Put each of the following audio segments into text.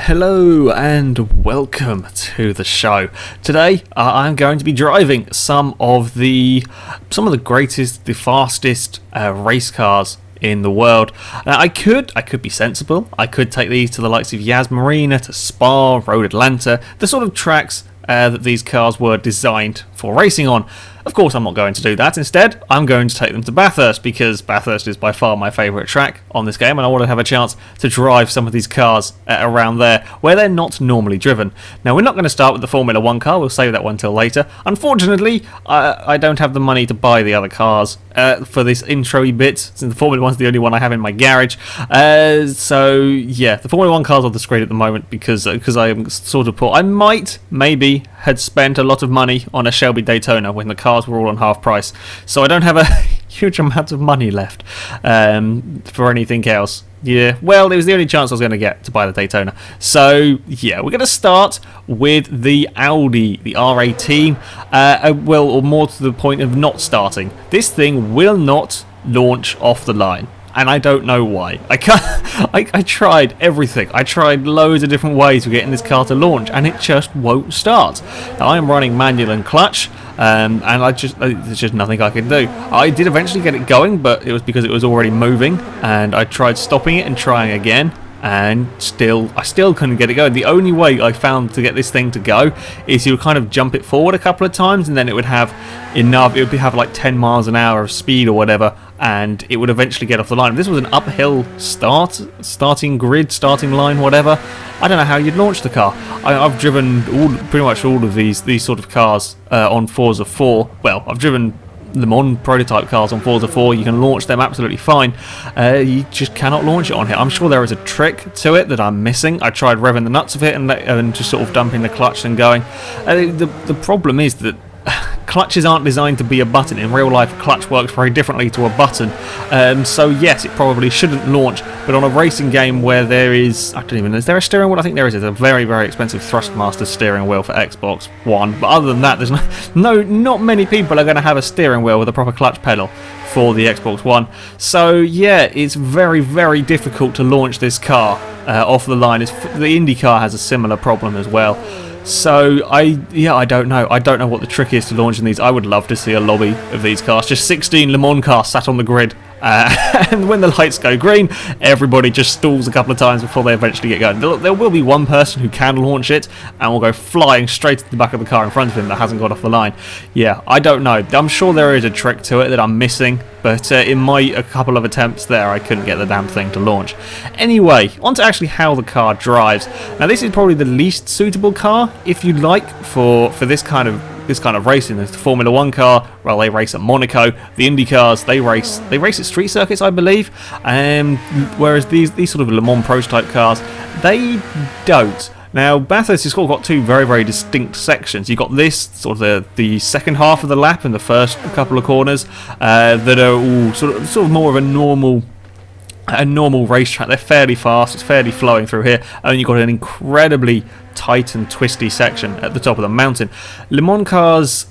Hello and welcome to the show. Today I'm going to be driving some of the greatest, the fastest race cars in the world. Now I could be sensible. I could take these to the likes of Yas Marina, to Spa, Road Atlanta, the sort of tracks that these cars were designed for racing on. Of course, I'm not going to do that. Instead, I'm going to take them to Bathurst because Bathurst is by far my favourite track on this game, and I want to have a chance to drive some of these cars around there where they're not normally driven. Now, we're not going to start with the Formula 1 car. We'll save that one till later. Unfortunately, I don't have the money to buy the other cars for this intro-y bit, since the Formula 1's the only one I have in my garage. So, yeah, the Formula 1 car's on the screen at the moment because I am sort of poor. I maybe had spent a lot of money on a Shelby Daytona when the cars were all on half price, so I don't have a huge amount of money left for anything else. Yeah, well, it was the only chance I was going to get to buy the Daytona. So, yeah, we're going to start with the Audi, the R18. Well, or more to the point of not starting. This thing will not launch off the line. And I don't know why. I tried everything. I tried loads of different ways of getting this car to launch, and it just won't start. Now, I'm running manual and clutch, and there's just nothing I can do. I did eventually get it going, but it was because it was already moving, and I tried stopping it and trying again, and I still couldn't get it going. The only way I found to get this thing to go is you would kind of jump it forward a couple of times, and then it would have enough. It would have like 10 miles an hour of speed or whatever, and it would eventually get off the line. If this was an uphill starting line, whatever, I don't know how you'd launch the car. I've driven pretty much all of these sort of cars on Forza 4. Well, I've driven Le Mans prototype cars on Forza 4. You can launch them absolutely fine. You just cannot launch it on here. I'm sure there is a trick to it that I'm missing. I tried revving the nuts of it and just sort of dumping the clutch and going. The problem is that clutches aren't designed to be a button. In real life, a clutch works very differently to a button. So yes, it probably shouldn't launch, but on a racing game where there is, I don't even know, is there a steering wheel? I think there is. It's a very, very expensive Thrustmaster steering wheel for Xbox One. But other than that, there's not many people are going to have a steering wheel with a proper clutch pedal for the Xbox One. So yeah, it's very, very difficult to launch this car off the line. The Indycar has a similar problem as well. So I don't know. I don't know what the trick is to launching these. I would love to see a lobby of these cars. Just 16 Le Mans cars sat on the grid. And when the lights go green, everybody just stalls a couple of times before they eventually get going. There will be one person who can launch it and will go flying straight to the back of the car in front of him that hasn't got off the line. Yeah, I don't know. I'm sure there is a trick to it that I'm missing, but in a couple of attempts there, I couldn't get the damn thing to launch. Anyway, on to actually how the car drives. Now, this is probably the least suitable car, if you like, for this kind of racing. There's the Formula 1 car, well, they race at Monaco. The Indy cars, they race at street circuits, I believe. Whereas these sort of Le Mans prototype cars, they don't. Now, Bathurst has got two very, very distinct sections. You've got this, sort of the second half of the lap and the first couple of corners that are all sort of more of a normal racetrack. They're fairly fast, it's fairly flowing through here, and you've got an incredibly tight and twisty section at the top of the mountain. Le Mans cars,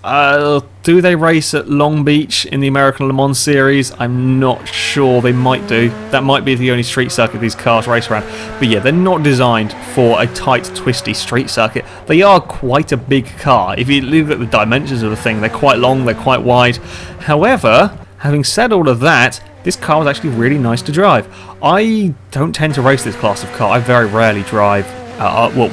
do they race at Long Beach in the American Le Mans series? I'm not sure. They might do. That might be the only street circuit these cars race around. But yeah, they're not designed for a tight, twisty street circuit. They are quite a big car. If you look at the dimensions of the thing, they're quite long, they're quite wide. However, having said all of that, this car was actually really nice to drive. I don't tend to race this class of car. I very rarely drive what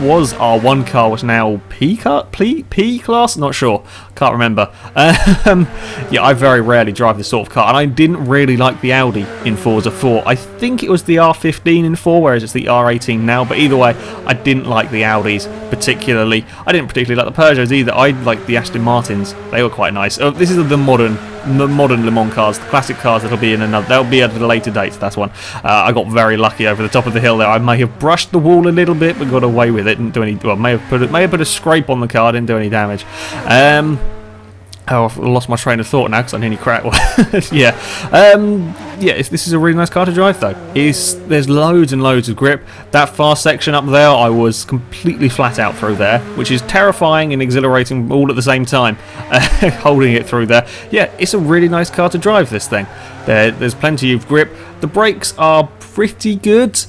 was R1 car was now P class? Not sure. Can't remember. Yeah, I very rarely drive this sort of car, and I didn't really like the Audi in Forza 4. I think it was the R15 in 4, whereas it's the R18 now, but either way, I didn't like the Audis particularly. I didn't particularly like the Peugeots either. I liked the Aston Martins. They were quite nice. This is the modern Le Mans cars, the classic cars that'll be they'll be at a later date. That's one. I got very lucky over the top of the hill there. I may have brushed the wall a little bit, but got away with it. Didn't do any. Well, may have put a scrape on the car. Didn't do any damage. Oh, I've lost my train of thought now because I nearly cracked. Yeah, this is a really nice car to drive though. There's loads and loads of grip. That fast section up there, I was completely flat out through there, which is terrifying and exhilarating all at the same time. Holding it through there. Yeah, it's a really nice car to drive, this thing. There's plenty of grip. The brakes are pretty good.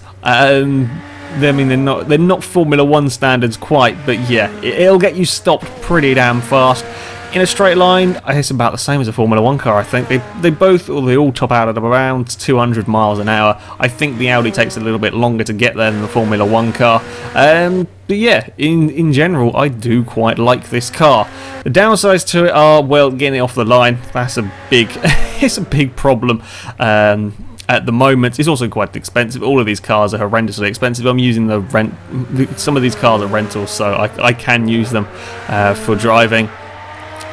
I mean, they're not Formula 1 standards quite, but yeah, it'll get you stopped pretty damn fast. In a straight line, it's about the same as a Formula 1 car, I think. They all top out at around 200 miles an hour. I think the Audi takes a little bit longer to get there than the Formula 1 car. But yeah, in general, I do quite like this car. The downsides to it are, well, getting it off the line. That's a big, it's a big problem. At the moment, it's also quite expensive. All of these cars are horrendously expensive. I'm using some of these cars are rentals, so I can use them for driving.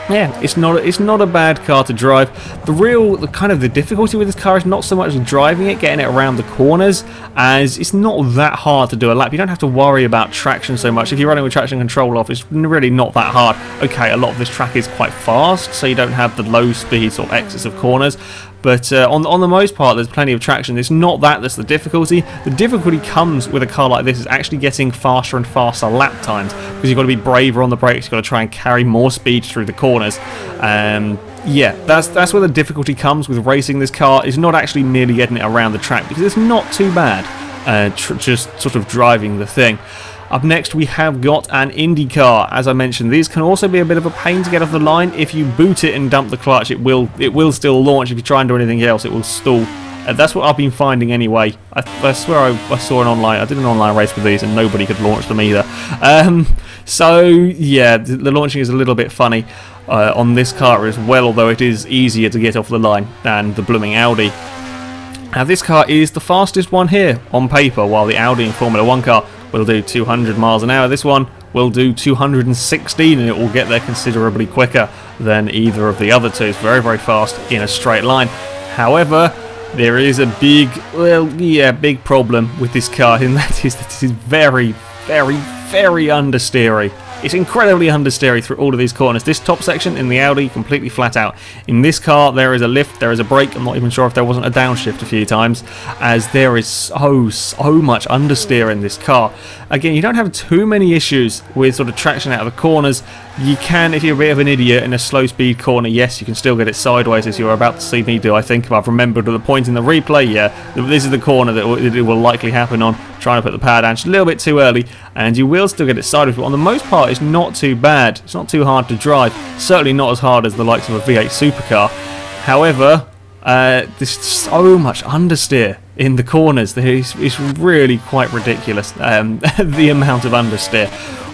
Yeah, it's not a bad car to drive. The difficulty with this car is not so much driving it, getting it around the corners, as it's not that hard to do a lap. You don't have to worry about traction so much. If you're running with traction control off, it's really not that hard. Okay, a lot of this track is quite fast, so you don't have the low speed sort of exits of corners. But on the most part, there's plenty of traction. It's not that's the difficulty. The difficulty comes with a car like this is actually getting faster and faster lap times, because you've got to be braver on the brakes. You've got to try and carry more speed through the corners. Yeah, that's where the difficulty comes with racing this car. Is not actually merely getting it around the track, because it's not too bad. Just sort of driving the thing. Up next, we have got an Indycar. As I mentioned, these can also be a bit of a pain to get off the line. If you boot it and dump the clutch, it will still launch. If you try and do anything else, it will stall. That's what I've been finding anyway. I swear I saw I did an online race with these, and nobody could launch them either. So yeah, the launching is a little bit funny on this car as well, although it is easier to get off the line than the blooming Audi. Now, this car is the fastest one here on paper, while the Audi and Formula 1 car will do 200 miles an hour. This one will do 216, and it will get there considerably quicker than either of the other two. It's very, very fast in a straight line. However, there is a big problem with this car, and that is that it is very, very, very understeery. It's incredibly understeery through all of these corners. This top section in the Audi, completely flat out. In this car, there is a lift, there is a brake. I'm not even sure if there wasn't a downshift a few times, as there is so much understeer in this car. Again, you don't have too many issues with sort of traction out of the corners. You can, if you're a bit of an idiot in a slow speed corner, yes, you can still get it sideways, as you're about to see me do. I think if I've remembered at the point in the replay, yeah, this is the corner that it will likely happen on. Trying to put the power down just a little bit too early, and you will still get it sideways, but on the most part, it's not too bad. It's not too hard to drive. Certainly not as hard as the likes of a V8 supercar. However, there's so much understeer in the corners. It's really quite ridiculous, the amount of understeer.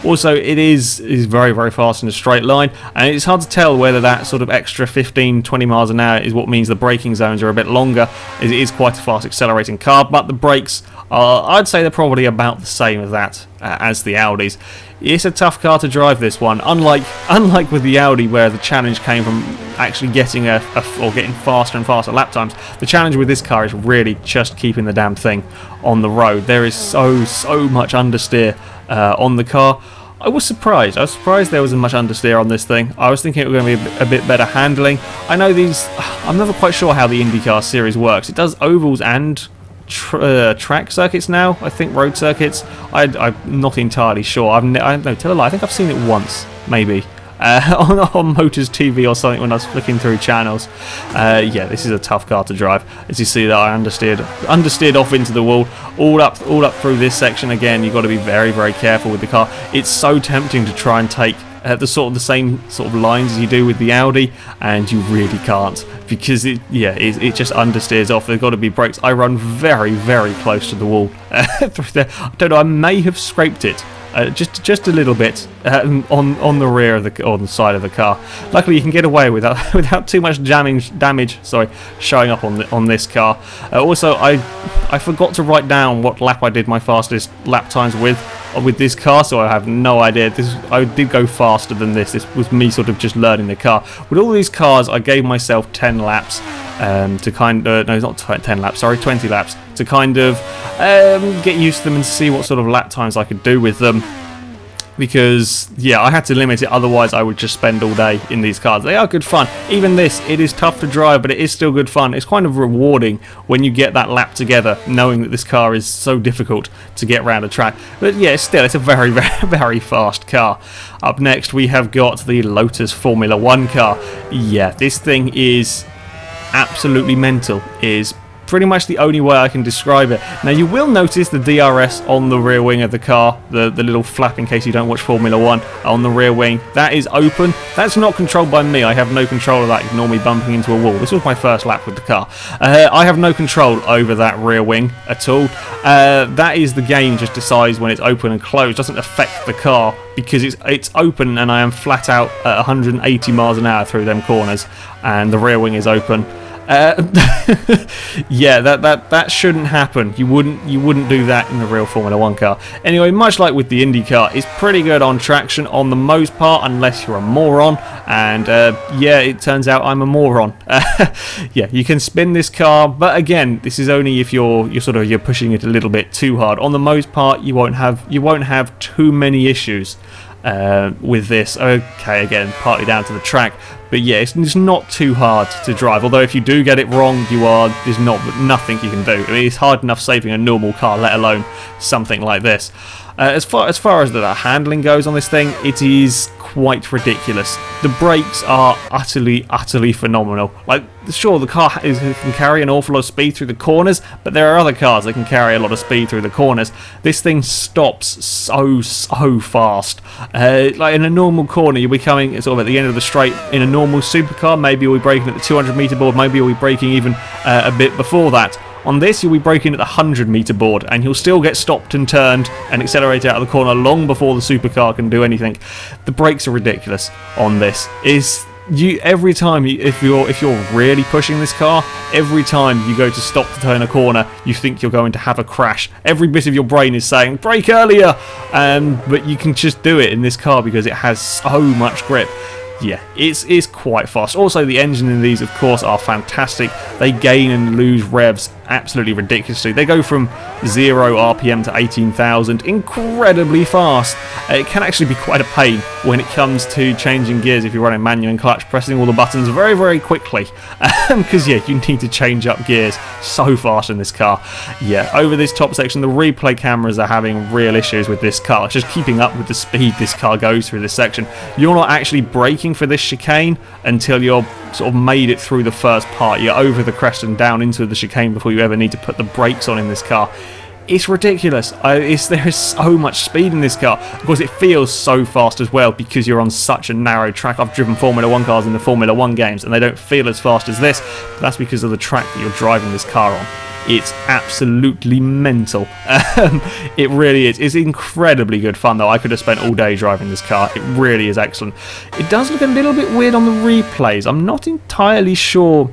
Also, it is very, very fast in a straight line, and it's hard to tell whether that sort of extra 15-20 miles an hour is what means the braking zones are a bit longer. It is quite a fast accelerating car, but the brakes are, I'd say they're probably about the same as that as the Audis. It's a tough car to drive, this one. Unlike with the Audi, where the challenge came from actually getting getting faster and faster lap times, the challenge with this car is really just keeping the damn thing on the road. There is so much understeer on the car. I was surprised. I was surprised there wasn't much understeer on this thing. I was thinking it was going to be a bit better handling. I know these. I'm never quite sure how the IndyCar series works. It does ovals and track circuits now. I think road circuits. I'm not entirely sure. No, tell a lie. I think I've seen it once, maybe. On Motors TV or something when I was flicking through channels. Yeah, this is a tough car to drive. As you see that I understeered off into the wall, all up through this section. Again, you've got to be very, very careful with the car. It's so tempting to try and take the same sort of lines as you do with the Audi, and you really can't, because it just understeers off. There's got to be brakes. I run very, very close to the wall through there. I don't know. I may have scraped it. Just a little bit on the rear of on the side of the car. Luckily, you can get away without too much damage. Sorry, showing up on this car. Also, I forgot to write down what lap I did my fastest lap times with this car, so I have no idea. I did go faster than this. This was me sort of just learning the car. With all these cars, I gave myself 10 laps to kind of no, not 10 laps. Sorry, 20 laps to kind of get used to them and see what sort of lap times I could do with them. Because, yeah, I had to limit it, otherwise I would just spend all day in these cars. They are good fun. Even this, it is tough to drive, but it is still good fun. It's kind of rewarding when you get that lap together, knowing that this car is so difficult to get around a track. But yeah, still, it's a very, very, very fast car. Up next, we have got the Lotus Formula 1 car. Yeah, this thing is absolutely mental. It is pretty much the only way I can describe it. Now you will notice the DRS on the rear wing of the car, the little flap in case you don't watch Formula 1 on the rear wing. That is open. That's not controlled by me. I have no control of that. Ignore me bumping into a wall. This was my first lap with the car. I have no control over that rear wing at all. That is the game just decides when it's open and closed. It doesn't affect the car because it's open and I am flat out at 180 miles an hour through them corners and the rear wing is open. Yeah, that shouldn't happen. You wouldn't do that in a real Formula 1 car. Anyway, much like with the IndyCar, it's pretty good on traction on the most part, unless you're a moron. And yeah, it turns out I'm a moron. Yeah, you can spin this car, but again, this is only if you're pushing it a little bit too hard. On the most part, you won't have too many issues with this. Okay, again, partly down to the track, but yeah, it's not too hard to drive. Although if you do get it wrong, there's nothing you can do. I mean, it's hard enough saving a normal car, let alone something like this. As far as the handling goes on this thing, it is quite ridiculous. The brakes are utterly phenomenal. Like, sure, the car can carry an awful lot of speed through the corners, but there are other cars that can carry a lot of speed through the corners. This thing stops so fast. Like in a normal corner, you'll be coming sort of at the end of the straight in a normal supercar. Maybe you'll be braking at the 200-meter board. Maybe you'll be braking even a bit before that. On this, you'll be braking at the 100-meter board, and you'll still get stopped and turned and accelerated out of the corner long before the supercar can do anything. The brakes are ridiculous on this. Every time if you're really pushing this car, every time you go to stop to turn a corner, you think you're going to have a crash. Every bit of your brain is saying brake earlier, but you can just do it in this car because it has so much grip. Yeah, it's quite fast. Also, the engine in these, of course, are fantastic. They gain and lose revs absolutely ridiculously. They go from 0 RPM to 18,000 incredibly fast. It can actually be quite a pain when it comes to changing gears if you're running manual and clutch, pressing all the buttons very quickly. Because, yeah, you need to change up gears so fast in this car. Yeah, over this top section, the replay cameras are having real issues with this car. It's just keeping up with the speed this car goes through this section. You're not actually braking for this chicane until you're sort of made it through the first part. You're over the crest and down into the chicane before you ever need to put the brakes on in this car. It's ridiculous. There is so much speed in this car. Of course, it feels so fast as well because you're on such a narrow track. I've driven Formula 1 cars in the Formula 1 games and they don't feel as fast as this. But that's because of the track that you're driving this car on. It's absolutely mental. It really is. It's incredibly good fun, though. I could have spent all day driving this car. It really is excellent. It does look a little bit weird on the replays. I'm not entirely sure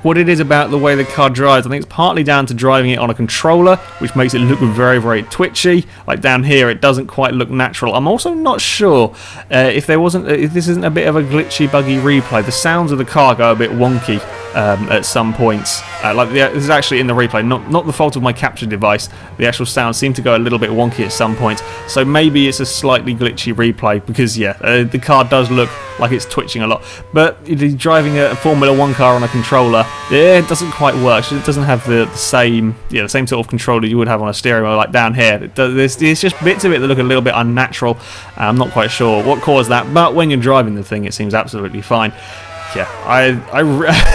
what it is about the way the car drives. I think it's partly down to driving it on a controller, which makes it look very twitchy. Like down here, it doesn't quite look natural. I'm also not sure if this isn't a bit of a glitchy, buggy replay. The sounds of the car go a bit wonky at some points. This is actually in the replay, not the fault of my capture device. The actual sounds seem to go a little bit wonky at some points. So maybe it's a slightly glitchy replay because, yeah, the car does look like it's twitching a lot. But driving a Formula 1 car on a controller, yeah, it doesn't quite work. It doesn't have the same sort of controller you would have on a steering wheel like down here. There's just bits of it that look a little bit unnatural. I'm not quite sure what caused that, but when you're driving the thing, it seems absolutely fine. Yeah,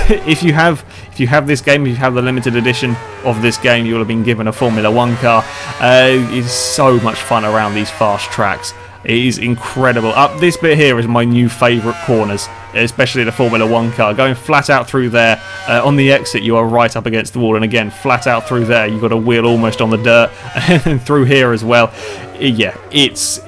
if you have this game, if you have the limited edition of this game, you will have been given a Formula 1 car. It's so much fun around these fast tracks. It is incredible. Up this bit here is my new favourite corners, especially the Formula 1 car. Going flat out through there, on the exit you are right up against the wall, and again, flat out through there, you've got a wheel almost on the dirt, and through here as well. Yeah, it's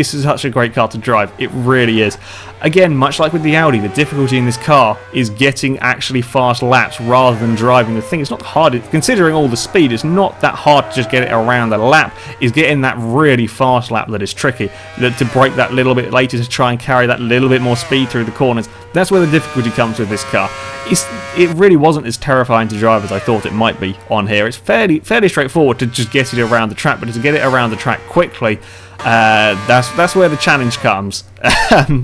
such a great car to drive. It really is. Again, much like with the Audi, the difficulty in this car is getting actually fast laps rather than driving the thing. It's not hard, considering all the speed, it's not that hard to just get it around the lap. It's getting that really fast lap that is tricky. To brake that little bit later to try and carry that little bit more speed through the corners. That's where the difficulty comes with this car. It really wasn't as terrifying to drive as I thought it might be on here. It's fairly straightforward to just get it around the track, but to get it around the track quickly, that's where the challenge comes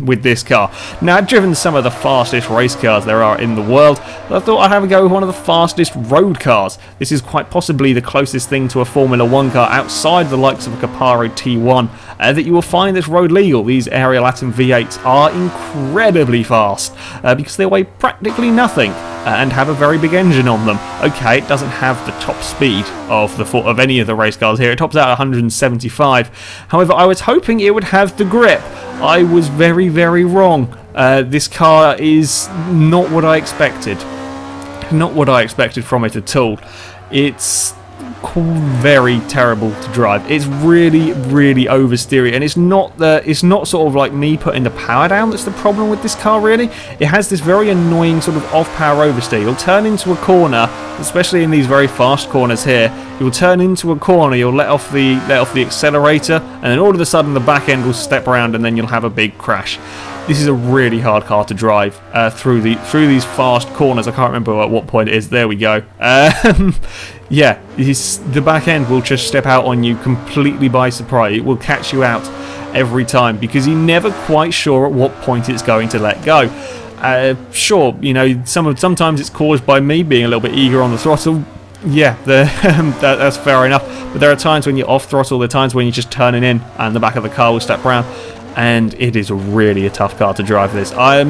with this car. Now, I've driven some of the fastest race cars there are in the world, but I thought I'd have a go with one of the fastest road cars. This is quite possibly the closest thing to a Formula 1 car outside the likes of a Caparo T1 that you will find that's road legal. These Ariel Atom V8s are incredibly fast because they weigh practically nothing. and have a very big engine on them. Okay, it doesn't have the top speed of any of the race cars here. It tops out at 175. However, I was hoping it would have the grip. I was very, very wrong. This car is not what I expected. Not what I expected from it at all. It's very terrible to drive. It's really, really oversteery, and it's not sort of like me putting the power down that's the problem with this car. Really, it has this very annoying sort of off-power oversteer. You'll turn into a corner, especially in these very fast corners here. You'll turn into a corner, you'll let off the accelerator, and then all of a sudden the back end will step around, and then you'll have a big crash. This is a really hard car to drive through these fast corners. I can't remember at what point it is. There we go. Yeah, the back end will just step out on you completely by surprise. It will catch you out every time because you're never quite sure at what point it's going to let go. Sure, you know, sometimes it's caused by me being a little bit eager on the throttle. Yeah, that's fair enough. But there are times when you're off throttle. There are times when you're just turning in and the back of the car will step around. And it is really a tough car to drive this. I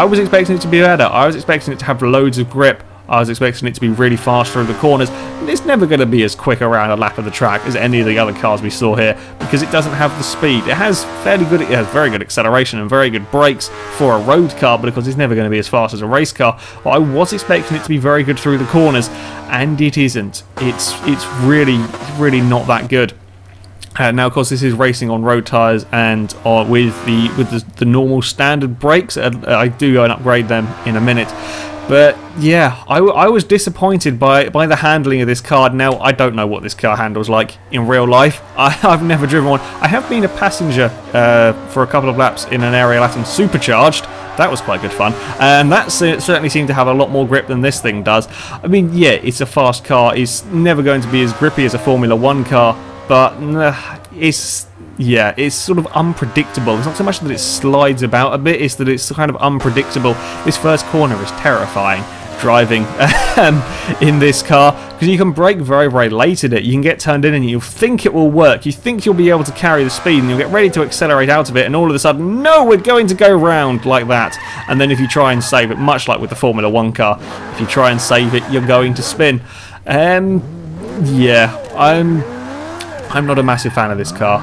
was expecting it to be better. I was expecting it to have loads of grip. I was expecting it to be really fast through the corners. It's never going to be as quick around a lap of the track as any of the other cars we saw here because it doesn't have the speed. It has very good acceleration and very good brakes for a road car, but of course it's never going to be as fast as a race car. But I was expecting it to be very good through the corners, and it isn't. It's really, really not that good. Now, of course, this is racing on road tyres and with the normal standard brakes. I do go and upgrade them in a minute. But yeah, I was disappointed by the handling of this car. Now, I don't know what this car handles like in real life. I've never driven one. I have been a passenger for a couple of laps in an Ariel Atom supercharged. That was quite good fun, and that certainly seemed to have a lot more grip than this thing does. I mean, yeah, it's a fast car. It's never going to be as grippy as a Formula 1 car. But it's sort of unpredictable. It's not so much that it slides about a bit, it's that it's kind of unpredictable. This first corner is terrifying driving in this car because you can brake very, very late at it. You can get turned in and you'll think it will work. You think you'll be able to carry the speed and you'll get ready to accelerate out of it, and all of a sudden, no, we're going to go round like that. And then if you try and save it, much like with the Formula 1 car, if you try and save it, you're going to spin. Yeah, I'm not a massive fan of this car.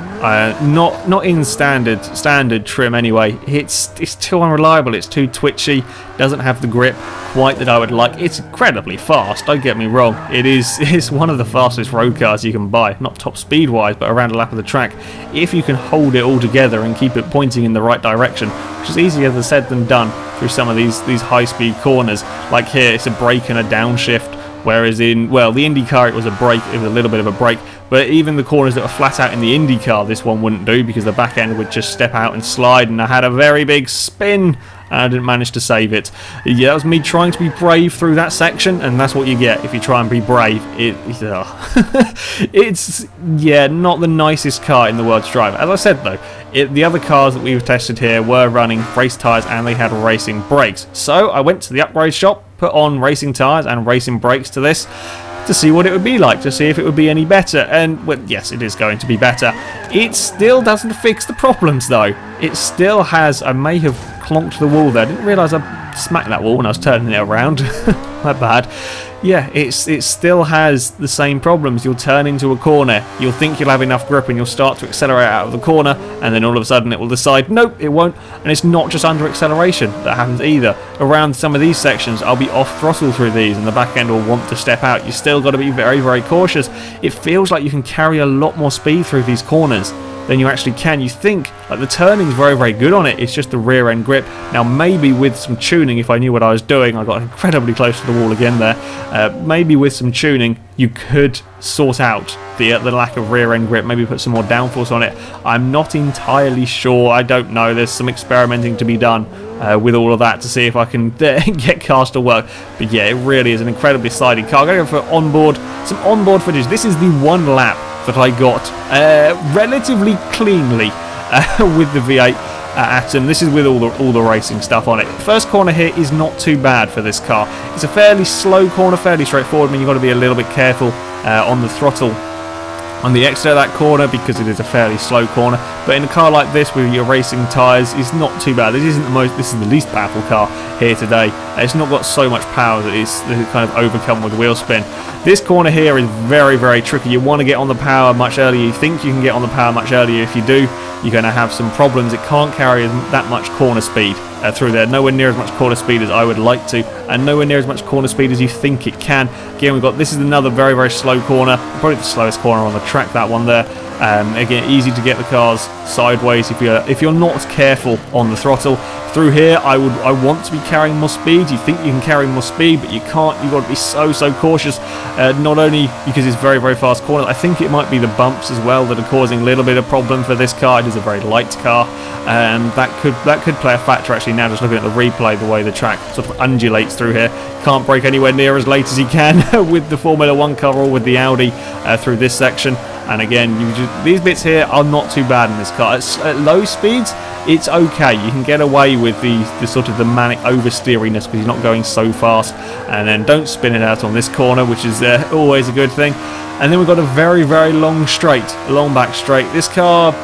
Not in standard trim anyway. It's too unreliable. It's too twitchy. Doesn't have the grip quite that I would like. It's incredibly fast. Don't get me wrong. It's one of the fastest road cars you can buy. Not top speed wise, but around a lap of the track. If you can hold it all together and keep it pointing in the right direction, which is easier said than done through some of these high speed corners. Like here, it's a brake and a downshift. Whereas in, well, the Indycar it was a brake, it was a little bit of a brake, but even the corners that were flat out in the Indycar, this one wouldn't do because the back end would just step out and slide, and I had a very big spin and I didn't manage to save it. Yeah, that was me trying to be brave through that section, and that's what you get if you try and be brave. It's yeah, not the nicest car in the world to drive. As I said though, the other cars that we've tested here were running race tyres and they had racing brakes. So I went to the upgrade shop, put on racing tyres and racing brakes to this to see what it would be like, to see if it would be any better. And well, yes, it is going to be better. It still doesn't fix the problems though. It still has, I may have clonked the wall there. I didn't realise I smacked that wall when I was turning it around. My bad. Yeah, it still has the same problems. You'll turn into a corner, you'll think you'll have enough grip and you'll start to accelerate out of the corner, and then all of a sudden it will decide, nope, it won't. And it's not just under acceleration that happens either. Around some of these sections, I'll be off throttle through these and the back end will want to step out. You still got to be very, very cautious. It feels like you can carry a lot more speed through these corners than you actually can. You think like the turning's very, very good on it. It's just the rear end grip. Now maybe with some tuning, if I knew what I was doing, I got incredibly close to the wall again there. Maybe with some tuning you could sort out the lack of rear end grip, maybe put some more downforce on it. I'm not entirely sure. I don't know. There's some experimenting to be done with all of that to see if I can get cars to work. But yeah, it really is an incredibly sliding car. I'm going to go for some onboard footage. This is the one lap that I got relatively cleanly with the V8 Atom. This is with all the racing stuff on it. First corner here is not too bad for this car. It's a fairly slow corner, fairly straightforward. I mean, you've got to be a little bit careful on the throttle on the exit of that corner because it is a fairly slow corner, but in a car like this with your racing tyres is not too bad. This is the least powerful car here today. It's not got so much power that it's kind of overcome with wheel spin. This corner here is very, very tricky. You want to get on the power much earlier. You think you can get on the power much earlier. If you do, you're going to have some problems. It can't carry that much corner speed through there. Nowhere near as much corner speed as I would like to, and nowhere near as much corner speed as you think it can. Again, this is another very, very slow corner, probably the slowest corner on the track, that one there. Again, easy to get the cars sideways if you're not careful on the throttle. Through here, I want to be carrying more speed. You think you can carry more speed, but you can't. You've got to be so cautious. Not only because it's very, very fast corners, I think it might be the bumps as well that are causing a little bit of problem for this car. It is a very light car, and that could play a factor actually. Now, just looking at the replay, the way the track sort of undulates through here, can't brake anywhere near as late as you can with the Formula 1 car or with the Audi through this section. And again, these bits here are not too bad in this car. At low speeds, it's okay. You can get away with the sort of the manic oversteeriness because you're not going so fast. And then don't spin it out on this corner, which is always a good thing. And then we've got a very, very long back straight. This car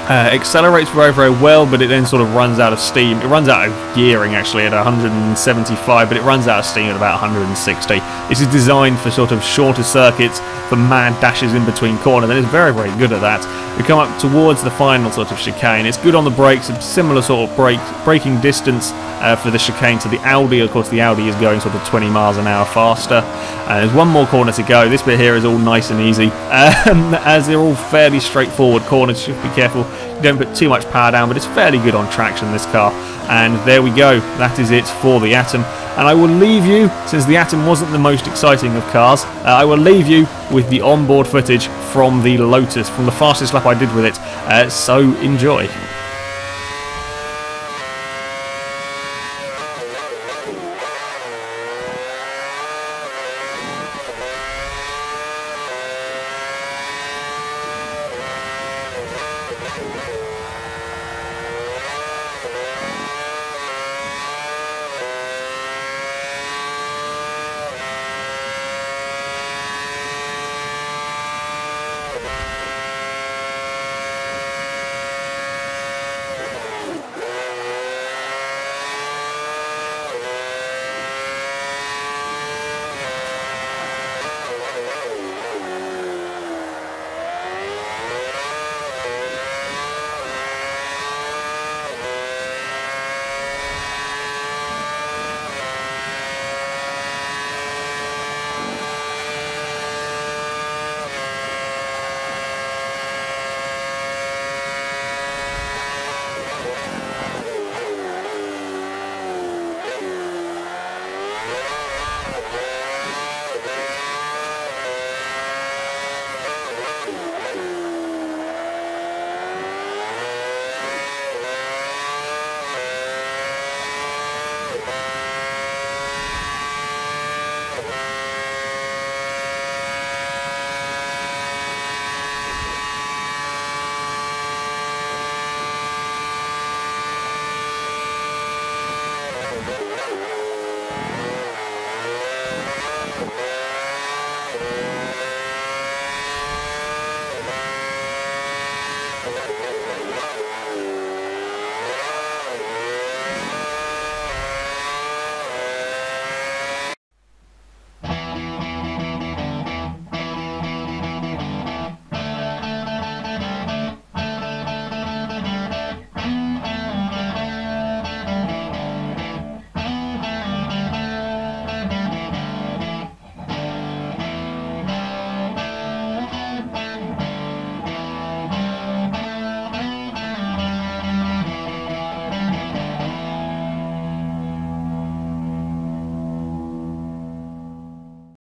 accelerates very, very well, but it then sort of runs out of steam. It runs out of gearing actually at 175, but it runs out of steam at about 160. This is designed for sort of shorter circuits, for mad dashes in between corners, and it's very, very good at that. We come up towards the final sort of chicane. It's good on the brakes, a similar sort of braking distance for the chicane to the Audi. Of course, the Audi is going sort of 20 miles an hour faster. There's one more corner to go. This bit here is all nice and easy, as they're all fairly straightforward corners. Just be careful you don't put too much power down, but it's fairly good on traction, this car. And there we go. That is it for the Atom. And I will leave you, since the Atom wasn't the most exciting of cars, I will leave you with the onboard footage from the Lotus, from the fastest lap I did with it. So enjoy.